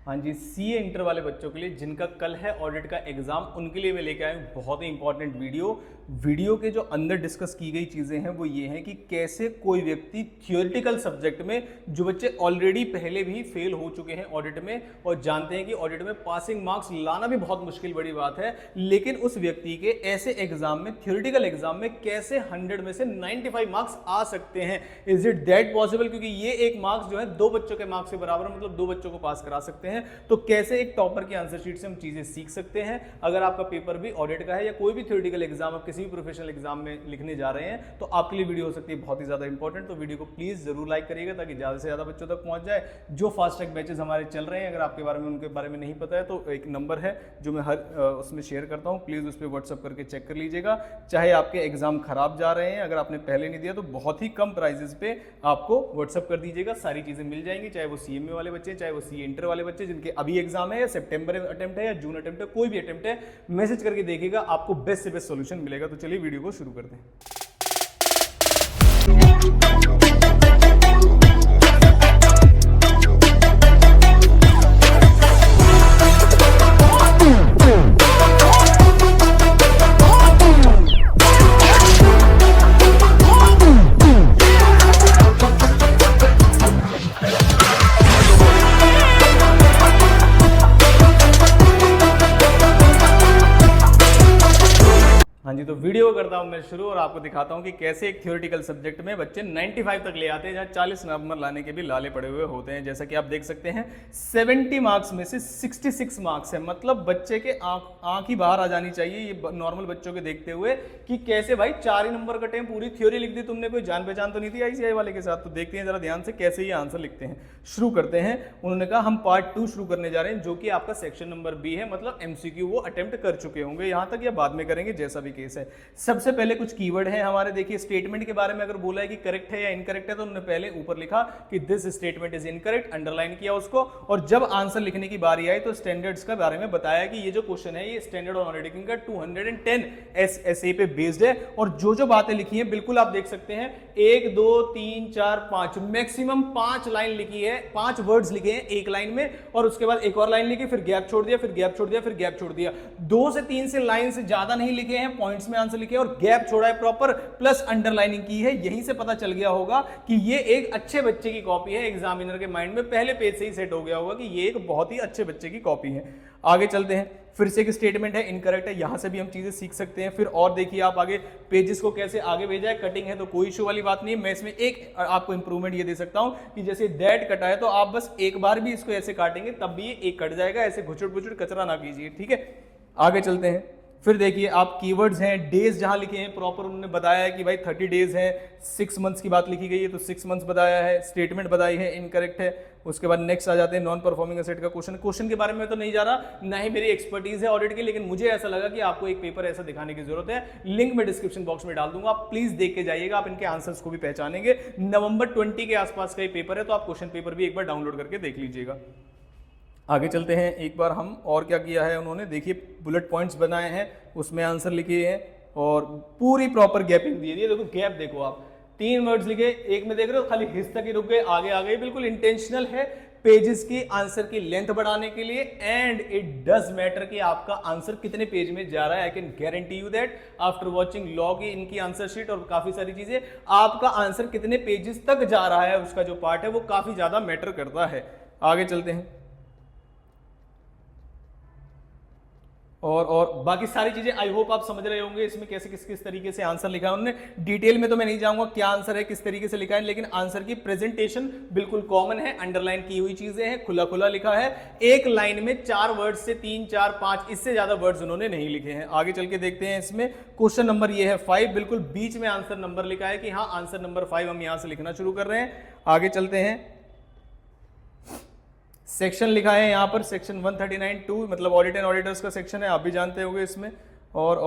हाँ जी, CA inter वाले बच्चों के लिए जिनका कल है ऑडिट का एग्जाम, उनके लिए मैं लेके आया हूँ बहुत ही इंपॉर्टेंट वीडियो के जो अंदर डिस्कस की गई चीज़ें हैं वो ये हैं कि कैसे कोई व्यक्ति थियोरिटिकल सब्जेक्ट में, जो बच्चे ऑलरेडी पहले भी फेल हो चुके हैं ऑडिट में और जानते हैं कि ऑडिट में पासिंग मार्क्स लाना भी बहुत मुश्किल बड़ी बात है, लेकिन उस व्यक्ति के ऐसे एग्जाम में, थियोरिटिकल एग्जाम में कैसे 100 में से 95 मार्क्स आ सकते हैं। Is it that possible? क्योंकि ये एक मार्क्स जो है 2 बच्चों के मार्क्स के बराबर, मतलब 2 बच्चों को पास करा सकते हैं। तो कैसे एक टॉपर की आंसर शीट से हम चीजें सीख सकते हैं। अगर आपका पेपर भी ऑडिट का है या कोई भी थ्योरेटिकल एग्जाम आप किसी भी प्रोफेशनल एग्जाम में लिखने जा रहे हैं, तो आपके लिए वीडियो हो सकती है बहुत ही ज्यादा इंपॉर्टेंट। तो वीडियो को प्लीज जरूर लाइक करिएगा ताकि ज्यादा से ज्यादा बच्चों तक पहुंच जाए। जो फास्ट ट्रैक बैचेस हमारे चल रहे हैं, अगर आपके बारे में उनके बारे में नहीं पता है तो एक नंबर है जो मैं हर उसमें शेयर करता हूं, प्लीज उस पर व्हाट्सअप करके चेक कर लीजिएगा। चाहे आपके एग्जाम खराब जा रहे हैं, अगर आपने पहले नहीं दिया तो बहुत ही कम प्राइजेस पे आपको व्हाट्सअप कर दीजिएगा, सारी चीजें मिल जाएंगी। चाहे वो सीएमए वाले बच्चे, चाहे वो सीए इंटर वाले बच्चे जिनके अभी एग्जाम है, या सितंबर में अटेम्प्ट है, या जून अटेम्प्ट है, कोई भी अटेम्प्ट है, मैसेज करके देखिएगा, आपको बेस्ट से बेस्ट सॉल्यूशन मिलेगा। तो चलिए वीडियो को शुरू करते हैं। हाँ जी, तो वीडियो को करता हूं मैं शुरू और आपको दिखाता हूं कि कैसे एक थ्योरेटिकल सब्जेक्ट में बच्चे 95 तक ले आते हैं, जहां 40 नंबर लाने के भी लाले पड़े हुए होते हैं। जैसा कि आप देख सकते हैं 70 मार्क्स में से 66 मार्क्स है, मतलब बच्चे के आंख ही बाहर आ जानी चाहिए ये नॉर्मल बच्चों के देखते हुए कि कैसे भाई 4 ही नंबर कटे हैं, पूरी थ्योरी लिख दी तुमने, कोई जान पहचान तो नहीं थी आईसीआई वाले के साथ। तो देखते हैं जरा ध्यान से कैसे ये आंसर लिखते हैं। शुरू करते हैं। उन्होंने कहा हम पार्ट 2 शुरू करने जा रहे हैं, जो कि आपका सेक्शन नंबर बी है, मतलब एमसीक्यू वो अटेम्प्ट कर चुके होंगे यहां तक, या बाद में करेंगे जैसा भी केस है। सबसे पहले कुछ कीवर्ड है हमारे, देखिए स्टेटमेंट के बारे में अगर बोला है कि करेक्ट है या इनकरेक्ट है, तो उन्होंने पहले ऊपर लिखा कि this statement is incorrect, underline किया उसको, और जब आंसर लिखने की बारी आई तो स्टैंडर्ड्स के बारे में बताया कि ये जो क्वेश्चन है ये स्टैंडर्ड ऑन ऑडिटिंग का 210 एसएसए पे बेस्ड है। और जो जो बातें लिखी हैं बिल्कुल आप देख सकते हैं, 1 2 3 4 5 मैक्सिमम 5 लाइन लिखी है, 5 वर्ड्स लिखे हैं एक लाइन में, और उसके बाद एक और लाइन लिखी, फिर गैप छोड़ दिया, फिर गैप छोड़ दिया, फिर गैप छोड़ दिया। 2 से 3 से लाइन से ज्यादा नहीं लिखे हैं, पॉइंट्स में आंसर लिखे और गैप छोड़ा है प्रॉपर, प्लस अंडरलाइनिंग की है। यहीं से पता चल गया होगा कि ये एक अच्छे बच्चे की कॉपी है, एग्जामिनर के माइंड में पहले पेज से ही सेट हो गया होगा कि ये एक बहुत ही अच्छे बच्चे की कॉपी है। आगे चलते हैं। फिर से एक स्टेटमेंट है इनकरेक्ट है, यहां से भी हम चीजें सीख सकते हैं। फिर और देखिए आप आगे पेजेस को कैसे आगे भेजा है, कटिंग है तो कोई इशू वाली बात नहीं है। मैं इसमें एक आपको इंप्रूवमेंट ये दे सकता हूं कि जैसे दैट कटा है तो आप बस एक बार भी इसको ऐसे काटेंगे तब भी ये एक कट जाएगा, ऐसे घुचुड़ घुचुड़ कचरा ना कीजिए, ठीक है। आगे चलते हैं। फिर देखिए आप कीवर्ड्स हैं, डेज जहां लिखे हैं प्रॉपर उन्होंने बताया है कि भाई 30 डेज है, 6 मंथ्स की बात लिखी गई है तो 6 मंथ्स बताया है, स्टेटमेंट बताई है इनकरेक्ट है। उसके बाद नेक्स्ट आ जाते हैं नॉन परफॉर्मिंग एसेट का क्वेश्चन के बारे में तो नहीं जा रहा, ना ही मेरी एक्सपर्टीज है ऑडिट की, लेकिन मुझे ऐसा लगा कि आपको एक पेपर ऐसा दिखाने की जरूरत है। लिंक मैं डिस्क्रिप्शन बॉक्स में डाल दूंगा, आप प्लीज देख के जाइएगा, आप इनके आंसर्स को भी पहचानेंगे। नवंबर 20 के आसपास का ये पेपर है, तो आप क्वेश्चन पेपर भी एक बार डाउनलोड करके देख लीजिएगा। आगे चलते हैं। एक बार हम और क्या किया है उन्होंने, देखिए बुलेट पॉइंट्स बनाए हैं, उसमें आंसर लिखे हैं और पूरी प्रॉपर गैपिंग दी है। देखो गैप देखो आप, 3 वर्ड्स लिखे, एक में देख रहे हो खाली हिस्स तक ही रुक गए, आगे आ गए, बिल्कुल इंटेंशनल है पेजेस की आंसर की लेंथ बढ़ाने के लिए। एंड इट डज मैटर कि आपका आंसर कितने पेज में जा रहा है। I can guarantee you that after watching log इनकी आंसर शीट और काफी सारी चीजें, आपका आंसर कितने पेजेस तक जा रहा है, उसका जो पार्ट है वो काफी ज्यादा मैटर करता है। आगे चलते हैं। और बाकी सारी चीजें आई होप आप समझ रहे होंगे इसमें कैसे किस तरीके से आंसर लिखा है उन्होंने। डिटेल में तो मैं नहीं जाऊंगा क्या आंसर है, किस तरीके से लिखा है, लेकिन आंसर की प्रेजेंटेशन बिल्कुल कॉमन है, अंडरलाइन की हुई चीजें हैं, खुला खुला लिखा है। एक लाइन में 4 वर्ड्स से 3 4 5 इससे ज्यादा वर्ड्स उन्होंने नहीं लिखे हैं। आगे चल के देखते हैं। इसमें क्वेश्चन नंबर ये है 5, बिल्कुल बीच में आंसर नंबर लिखा है कि हाँ आंसर नंबर 5 हम यहां से लिखना शुरू कर रहे हैं। आगे चलते हैं। सेक्शन लिखा है यहाँ पर, सेक्शन 139(2), मतलब ऑडिट एंड ऑडिटर्स का सेक्शन है, आप भी जानते होंगे इसमें। और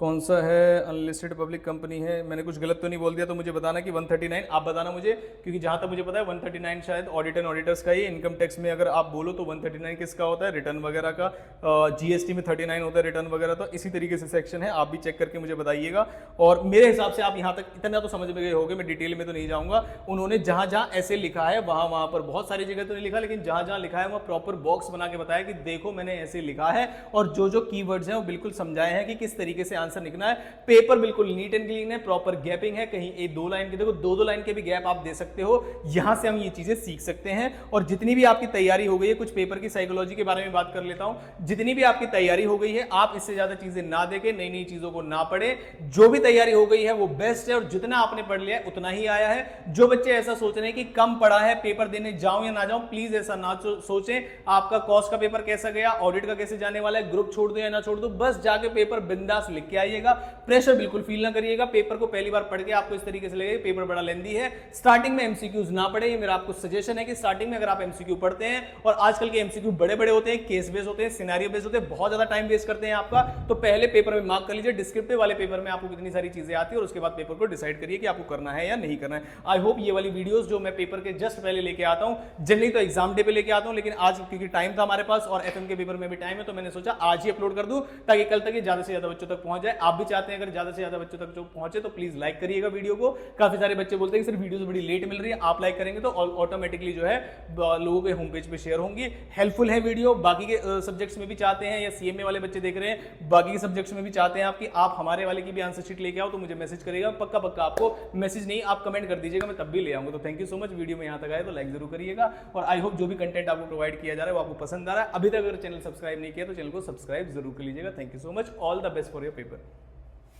कौन सा है, अनलिस्टेड पब्लिक कंपनी है, मैंने कुछ गलत तो नहीं बोल दिया तो मुझे बताना कि 139, आप बताना मुझे, क्योंकि जहां तक मुझे पता है 139 शायद ऑडिट एंड ऑडिटर्स का ही, इनकम टैक्स में अगर आप बोलो तो 139 किसका होता है, रिटर्न वगैरह का, जीएसटी में 39 होता है रिटर्न वगैरह, तो इसी तरीके से सेक्शन है, आप भी चेक करके मुझे बताइएगा। और मेरे हिसाब से आप यहाँ तक इतना तो समझ में गए होंगे, मैं डिटेल में तो नहीं जाऊंगा, उन्होंने जहां जहां ऐसे लिखा है वहां पर, बहुत सारी जगह तो नहीं लिखा, लेकिन जहां जहां लिखा है वहां प्रॉपर बॉक्स बना के बताया कि देखो मैंने ऐसे लिखा है, और जो जो कीवर्ड्स हैं वो बिल्कुल समझाए हैं कि किस तरीके से आंसर लिखना है। पेपर बिल्कुल नीट एंड क्लीन है, प्रॉपर गैपिंग है, कहीं एक 2 लाइन के, देखो 2-2 लाइन के भी गैप आप दे सकते हो, यहां से हम ये चीजें सीख सकते हैं। और जितनी भी आपकी तैयारी हो गई है, कुछ पेपर की साइकोलॉजी के बारे में बात कर लेता हूं, जितनी भी आपकी तैयारी हो गई है, आप इससे ज्यादा चीजें ना देके, नई नई चीजों को ना पढ़े, जो भी तैयारी हो गई है वो बेस्ट है, और जितना आपने पढ़ लिया है उतना ही आया है। जो बच्चे ऐसा सोच रहे हैं कि कम पढ़ा है, पेपर देने जाऊं या ना जाऊं, प्लीज ऐसा ना सोचें। आपका कॉस्ट का पेपर कैसा गया, ऑडिट का कैसे जाने वाला है, ग्रुप छोड़ दो या ना छोड़ दो, बस जाके पेपर बिंदास लिख के आइएगा, प्रेशर बिल्कुल फील ना करिएगा। पेपर को पहली बार पढ़ के आपको इस तरीके से लगेगा पेपर बड़ा लेंदी है, स्टार्टिंग में एमसीक्यूज ना पढ़े, ये मेरा आपको सजेशन है कि स्टार्टिंग में अगर आप एमसीक्यू पढ़ते हैं, और आजकल के एमसीक्यू बड़े बड़े होते हैं, केस बेस होते हैं, सिनेरियो बेस होते हैं, बहुत ज्यादा टाइम वेस्ट करते हैं आपका, तो पहले पेपर में मार्क कर लीजिए, डिस्क्रिप्टिव वाले पेपर में आपको कितनी सारी चीजें आती है, और उसके बाद पेपर को डिसाइड करिए कि आपको करना है या नहीं करना है। आई होप ये वाली वीडियोस जो मैं पेपर के जस्ट पहले लेके आता हूं, जनरली तो एग्जाम डे पे लेके आता हूं, लेकिन आज क्योंकि टाइम था हमारे पास और एफएम के पेपर में भी टाइम है, तो मैंने सोचा आज ही अपलोड कर दूं, ताकि कल तक ये ज्यादा से ज्यादा बच्चों तक पहुंच जाए। आप भी चाहते हैं अगर ज्यादा से ज्यादा बच्चों तक जो पहुंचे, तो प्लीज लाइक करिएगा वीडियो को। काफी सारे बच्चे बोलते हैं कि सर वीडियोस बड़ी लेट मिल रही है, आप लाइक करेंगे तो ऑटोमेटिकली जो है लोगों के होम पेज पे शेयर होंगी। हेल्पफुल है वीडियो, बाकी के सब्जेक्ट्स में भी चाहते हैं, या सीएमए वाले बच्चे देख रहे हैं, बाकी के सब्जेक्ट्स में भी चाहते हैं आपकी, आप हमारे वाले की भी आंसर शीट लेके आओ, तो मुझे मैसेज करेगा, पक्का पक्का आपको मैसेज नहीं, आप कमेंट कर दीजिएगा, मैं तब भी ले आऊंगा। तो thank you so much, video में यहाँ तक आए तो लाइक जरूर करिएगा, और आई होप जो भी कंटेंट आपको प्रोवाइड किया जा रहा है वो आपको पसंद आ रहा है। अभी तक अगर चैनल सब्सक्राइब नहीं किया तो चैनल को सब्सक्राइब जरूर कर लीजिएगा। Thank you so much, all the best for your paper.